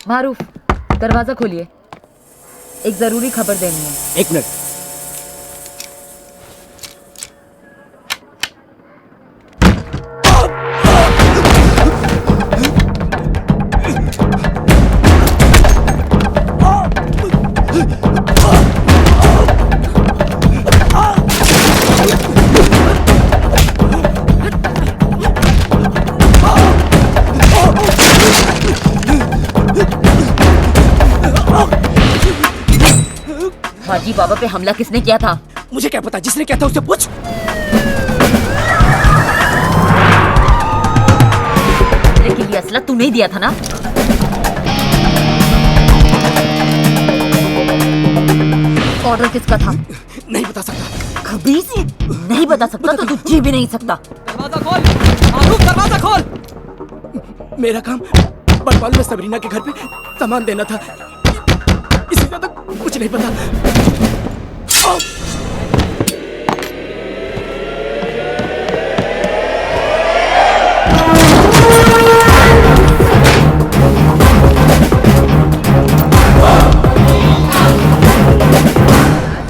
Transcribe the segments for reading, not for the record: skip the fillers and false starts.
मारूफ, दरवाजा खोलिए, एक जरूरी खबर देनी है। एक मिनट। हाजी बाबा पे हमला किसने किया था? मुझे क्या पता, जिसने किया था उससे पूछ। लेकिन ये असला तूने ही दिया था ना? ऑर्डर किसका था? नहीं बता सकता। खबीस, नहीं बता सकता तो तू जी भी नहीं सकता। दरवाजा खोल, मारूफ दरवाजा खोल। मेरा काम बटवाल में सबरीना के घर पे सामान देना था, इससे ज्यादा कुछ नहीं पता।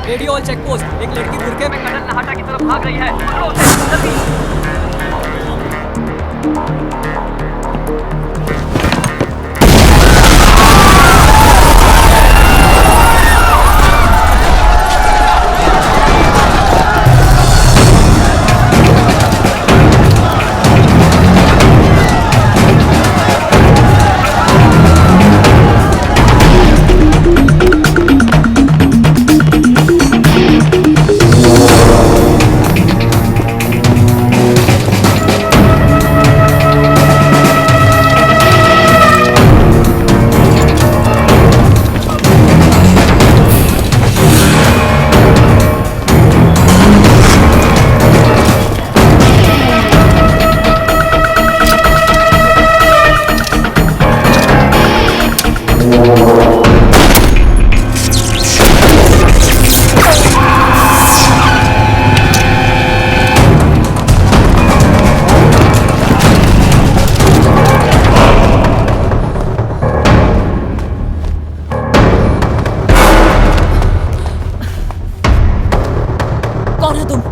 रेडियो और चेक पोस्ट, एक लड़की बुरके में कनन नहाटा की तरफ भाग रही है। पकड़ो उसे, जल्दी।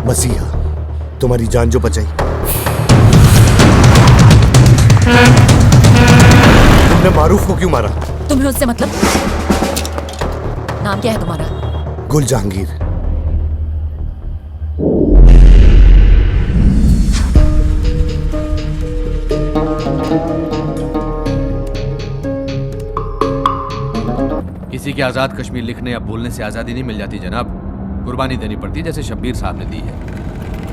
मसीहा, तुम्हारी जान जो बचाई। तुमने मारूफ को क्यों मारा? तुम्हें उससे मतलब? नाम क्या है तुम्हारा? गुल जहांगीर। किसी के आज़ाद कश्मीर लिखने या बोलने से आज़ादी नहीं मिल जाती जनाब, कुर्बानी देनी पड़ती है, जैसे शब्बीर साहब ने दी है।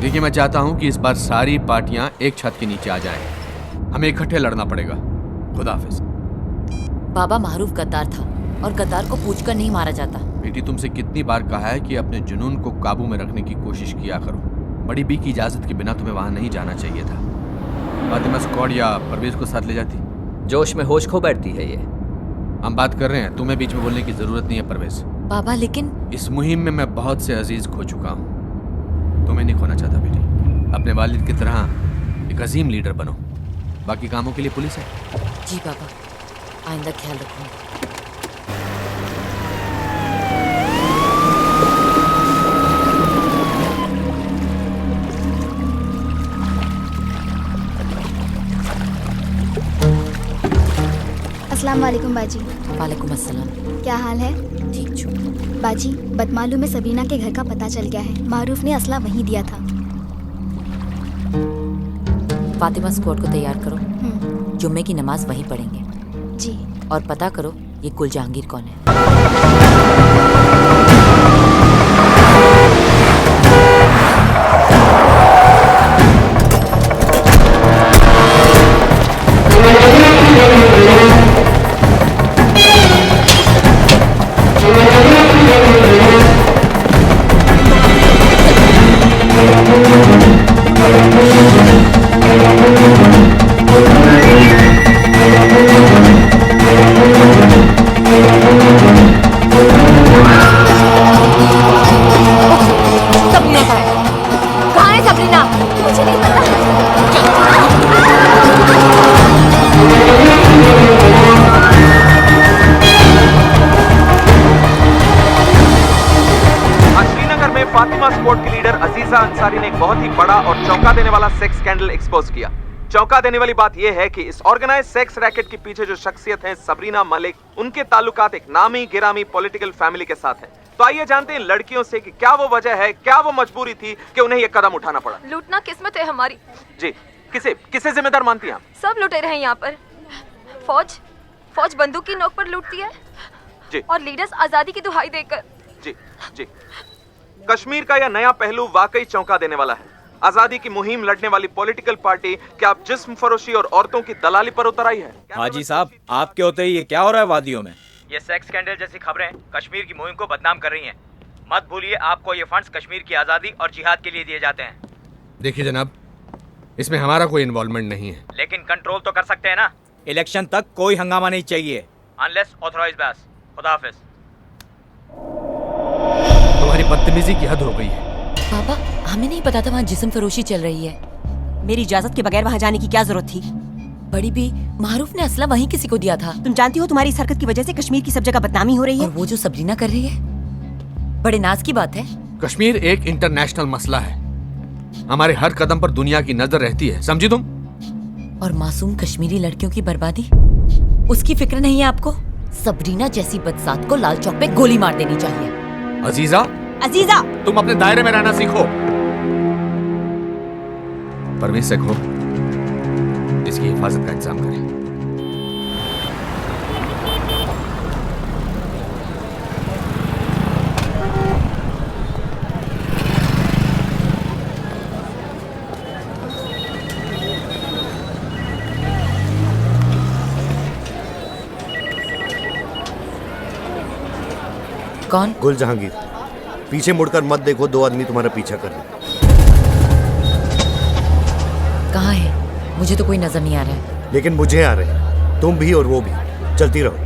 देखिए, मैं चाहता हूं कि इस बार सारी पार्टियां एक छत के नीचे आ जाएं। हमें इकट्ठे लड़ना पड़ेगा। खुदा हाफिज। बाबा मारूफ गद्दार था और गद्दार को पूछकर नहीं मारा जाता। बेटी, तुमसे कितनी बार कहा है कि अपने जुनून को काबू में रखने की कोशिश किया करो। बड़ी बी की इजाज़त के बिना तुम्हें वहां नहीं जाना चाहिए था। फातिमा स्क्वाड या परवेज को साथ ले जाती। जोश में होश खो बैठती है ये। हम बात कर रहे हैं, तुम्हें बीच में बोलने की जरूरत नहीं है परवेज। बाबा लेकिन इस मुहिम में मैं बहुत से अजीज खो चुका हूँ, तुम्हें नहीं खोना चाहता बेटी। अपने वालिद की तरह एक अजीम लीडर बनो। बाकी कामों के लिए पुलिस है। जी बाबा, आइंदा ख्याल रखूंगा। अस्सलाम वालेकुम बाजी। वालेकुम अस्सलाम। क्या हाल है? ठीक छू। बाजी, बदमालू में सबीना के घर का पता चल गया है। मारूफ ने असला वहीं दिया था। फातिमा स्क्वाड को तैयार करो, जुम्मे की नमाज वहीं पढ़ेंगे। जी। और पता करो ये गुल जहांगीर कौन है। सेक्स स्कैंडल एक्सपोज किया। चौंका देने वाली बात यह है कि इस ऑर्गेनाइज सेक्स रैकेट के पीछे जो शख्सियत है सबरीना मलिक, उनके ताल्लुकात एक नामी गिरामी पॉलिटिकल फैमिली के साथ हैं। तो आइए जानते हैं लड़कियों से कि क्या वो वजह है, क्या वो मजबूरी थी कि उन्हें ये कदम उठाना पड़ा। लूटना किस्मत है हमारी। जी, किसे जिम्मेदार मानती हैं आप? सब लुटेरे हैं यहाँ पर। फौज बंदूक की नोक पर लूटती है जी। और लीडर्स आजादी की दुहाई देकर। जी। कश्मीर का यह नया पहलू वाकई चौंका देने वाला है। आजादी की मुहिम लड़ने वाली पॉलिटिकल पार्टी क्या अब जिस्म फरोशी और औरतों की दलाली पर उतर आई है? हाजी साहब, आपके होते ही ये क्या हो रहा है वादियों में? ये सेक्स स्कैंडल जैसी खबरें कश्मीर की मुहिम को बदनाम कर रही हैं। मत भूलिए आपको ये फंड्स कश्मीर की आजादी और जिहाद के लिए दिए जाते हैं। देखिए जनाब, इसमें हमारा कोई इन्वॉल्वमेंट नहीं है। लेकिन कंट्रोल तो कर सकते हैं ना। इलेक्शन तक कोई हंगामा नहीं चाहिए। अनलेस ऑथराइज्ड बस। खुदा हाफिज। तुम्हारी बदतमीजी की हद हो गई है। पापा, हमें नहीं पता था वहाँ जिस्म फरोशी चल रही है। मेरी इजाजत के बगैर वहाँ जाने की क्या जरूरत थी? बड़ी भी, मारूफ ने असला वहीं किसी को दिया था। तुम जानती हो तुम्हारी इस हरकत की वजह से कश्मीर की सब जगह बदनामी हो रही है। और वो जो सबरीना कर रही है, बड़े नाज की बात है। कश्मीर एक इंटरनेशनल मसला है। हमारे हर कदम पर दुनिया की नजर रहती है, समझी तुम? और मासूम कश्मीरी लड़कियों की बर्बादी, उसकी फिक्र नहीं है आपको? सबरीना जैसी बदसात को लाल चौक पे गोली मार देनी चाहिए। अजीजा, तुम अपने दायरे में रहना सीखो। परवेज से कहो इसकी हिफाजत का इंतजाम करें। कौन? गुल जहांगीर। पीछे मुड़कर मत देखो, 2 आदमी तुम्हारा पीछा कर रहे हैं। कहाँ है? मुझे तो कोई नजर नहीं आ रहा है। लेकिन मुझे आ रहे हैं, तुम भी और वो भी। चलती रहो।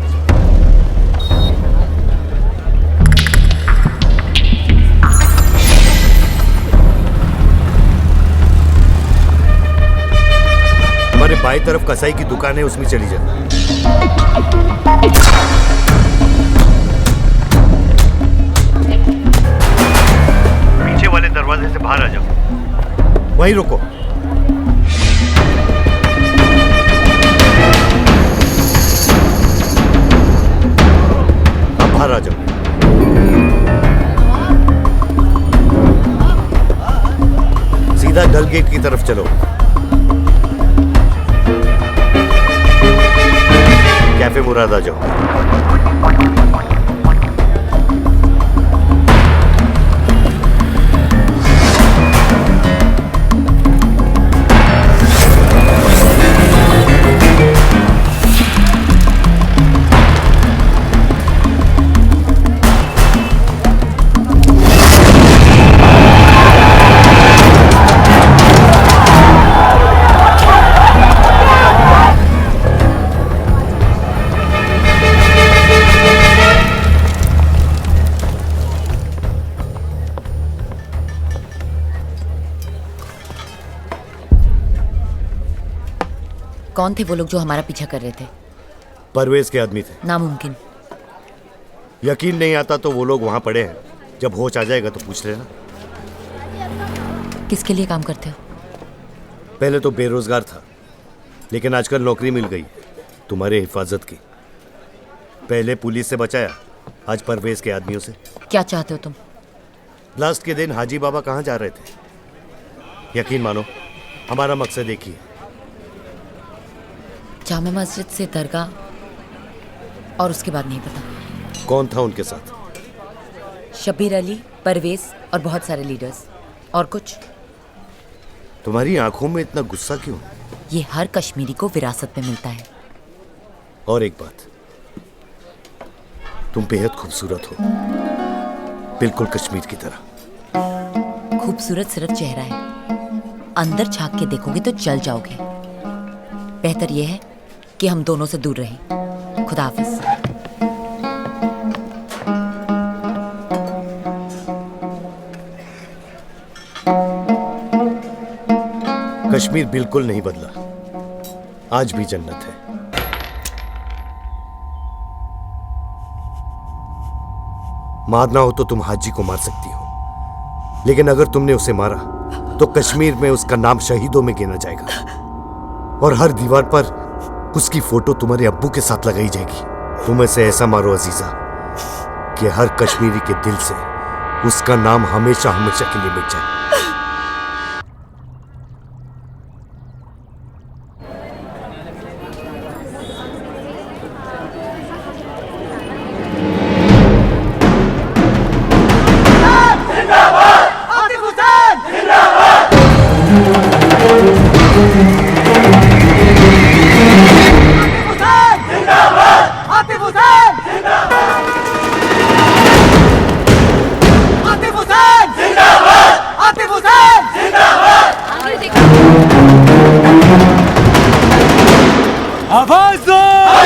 हमारे बाएं तरफ कसाई की दुकान है, उसमें चली जाओ। पीछे वाले दरवाजे से बाहर आ जाओ। वहीं रुको। अब बाहर आ जाओ। सीधा डल गेट की तरफ चलो। कैफे मुराद आ जाओ। कौन थे वो लोग जो हमारा पीछा कर रहे थे? परवेज के आदमी थे। नामुमकिन। यकीन नहीं आता तो वो लोग वहां पड़े हैं। जब होश आ जाएगा तो पूछ लेना। किसके लिए काम करते हो? पहले तो बेरोजगार था, लेकिन आजकल नौकरी मिल गई तुम्हारे हिफाजत की। पहले पुलिस से बचाया, आज परवेज के आदमियों से। क्या चाहते हो तुम? लास्ट के दिन हाजी बाबा कहाँ जा रहे थे? यकीन मानो, हमारा मकसद एक ही है। जामा मस्जिद से दरगाह, और उसके बाद नहीं पता। कौन था उनके साथ? शब्बीर अली, परवेज और बहुत सारे लीडर्स। और कुछ? तुम्हारी आंखों में इतना गुस्सा क्यों? ये हर कश्मीरी को विरासत में मिलता है। और एक बात, तुम बेहद खूबसूरत हो, बिल्कुल कश्मीर की तरह। खूबसूरत सिर्फ चेहरा है, अंदर झांक के देखोगे तो जल जाओगे। बेहतर यह है कि हम दोनों से दूर रहें। खुदा हाफिज। कश्मीर बिल्कुल नहीं बदला, आज भी जन्नत है। मारना हो तो तुम हाजी को मार सकती हो, लेकिन अगर तुमने उसे मारा तो कश्मीर में उसका नाम शहीदों में गिना जाएगा और हर दीवार पर उसकी फोटो तुम्हारे अब्बू के साथ लगाई जाएगी। तुम ऐसे ऐसा मारो अजीजा कि हर कश्मीरी के दिल से उसका नाम हमेशा हमेशा के लिए मिट जाए। आवाज दो।